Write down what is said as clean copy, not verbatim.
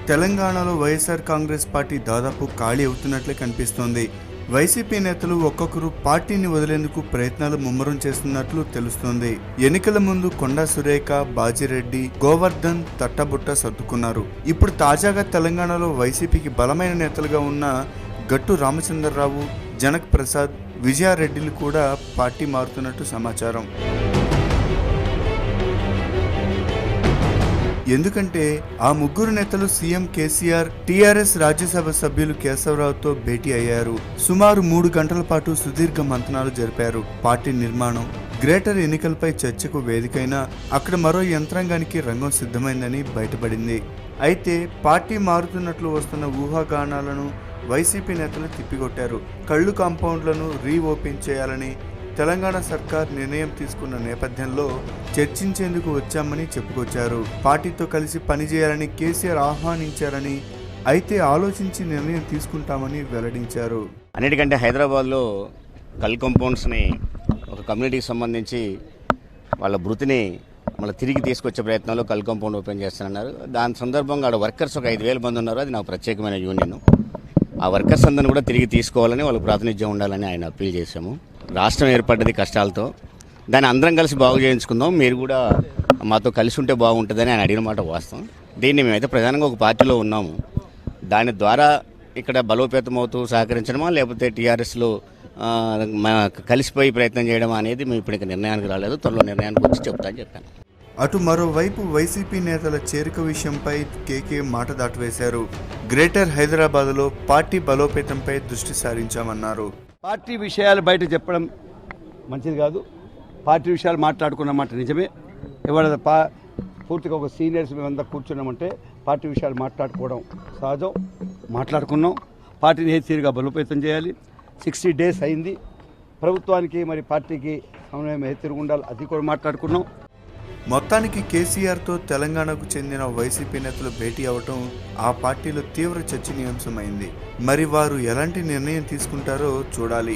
తెలంగాణలో వైఎస్ఆర్ కాంగ్రెస్ పార్టీ దాదాపు ఖాళీ అవుతున్నట్లే కనిపిస్తోంది. వైసీపీ నేతలు ఒక్కొక్కరు పార్టీని వదిలేందుకు ప్రయత్నాలు ముమ్మరం చేస్తున్నట్లు తెలుస్తోంది. ఎన్నికల ముందు కొండా సురేఖ, బాజిరెడ్డి, గోవర్ధన్ తట్టబుట్ట సర్దుకున్నారు. ఇప్పుడు తాజాగా తెలంగాణలో వైసీపీకి బలమైన నేతలుగా ఉన్న గట్టు రామచంద్రరావు, జనక్ ప్రసాద్, విజయారెడ్డిలు కూడా పార్టీ మారుతున్నట్టు సమాచారం. ఎందుకంటే ఆ ముగ్గురు నేతలు సీఎం కేసీఆర్, టీఆర్ఎస్ రాజ్యసభ సభ్యులు కేశవరావుతో భేటీ అయ్యారు. సుమారు 3 గంటల పాటు సుదీర్ఘ మంతనాలు జరిపారు. పార్టీ నిర్మాణం, గ్రేటర్ ఎన్నికలపై చర్చకు వేదికైనా అక్కడ మరో యంత్రాంగానికి రంగం సిద్ధమైందని బయటపడింది. అయితే పార్టీ మారుతున్నట్లు వస్తున్న ఊహాగానాలను వైసీపీ నేతలు తిప్పికొట్టారు. కళ్ళు కాంపౌండ్లను రీఓపెన్ చేయాలని తెలంగాణ సర్కార్ నిర్ణయం తీసుకున్న నేపథ్యంలో చర్చించేందుకు వచ్చామని చెప్పుకొచ్చారు. పార్టీతో కలిసి పనిచేయాలని కేసీఆర్ ఆహ్వానించారని, అయితే ఆలోచించి నిర్ణయం తీసుకుంటామని వెల్లడించారు. అన్నిటికంటే హైదరాబాద్లో కల్ కాంపౌండ్స్ని ఒక కమ్యూనిటీకి సంబంధించి వాళ్ళ వృత్తిని మళ్ళీ తిరిగి తీసుకొచ్చే ప్రయత్నంలో కల్ కాంపౌండ్ ఓపెన్ చేస్తానన్నారు. దాని సందర్భంగా ఆడ వర్కర్స్ ఒక 5,000 మంది ఉన్నారు. అది నాకు ప్రత్యేకమైన యూనియన్. ఆ వర్కర్స్ అందరిని కూడా తిరిగి తీసుకోవాలని, వాళ్ళకు ప్రాతినిధ్యం ఉండాలని ఆయన అప్పీల్ చేశాము. రాష్ట్రం ఏర్పడ్డది కష్టాలతో, దాన్ని అందరం కలిసి బాగు చేయించుకుందాం, మీరు కూడా మాతో కలిసి ఉంటే బాగుంటుందని ఆయన అడిగిన మాట వాస్తవం. దీన్ని మేమైతే ప్రధానంగా ఒక పార్టీలో ఉన్నాము. దాని ద్వారా ఇక్కడ బలోపేతం అవుతూ సహకరించడమా, లేకపోతే టీఆర్ఎస్లో కలిసిపోయి ప్రయత్నం చేయడమా అనేది మేము ఇప్పుడు నిర్ణయానికి రాలేదు. త్వరలో నిర్ణయానికి వచ్చి చెప్తానని చెప్పాను. అటు మరోవైపు వైసీపీ నేతల చేరిక విషయంపై కేకే మాట దాటవేశారు. గ్రేటర్ హైదరాబాద్లో పార్టీ బలోపేతంపై దృష్టి సారించామన్నారు. పార్టీ విషయాలు బయట చెప్పడం మంచిది కాదు. పార్టీ విషయాలు మాట్లాడుకున్నమాట నిజమే. ఎవరైనా పూర్తిగా ఒక సీనియర్స్ మేమంతా కూర్చున్నామంటే పార్టీ విషయాలు మాట్లాడుకోవడం సహజం. మాట్లాడుకున్నాం. పార్టీని తీరుగా బలోపేతం చేయాలి. 60 days అయింది. ప్రభుత్వానికి మరి పార్టీకి సమన్వయం తిరిగి ఉండాలి, అది కూడా మాట్లాడుకున్నాం. మొత్తానికి కేసీఆర్తో తెలంగాణకు చెందిన వైసీపీ నేతలు భేటీ అవటం ఆ పార్టీలో తీవ్ర చర్చనీయాంశమైంది. మరి వారు ఎలాంటి నిర్ణయం తీసుకుంటారో చూడాలి.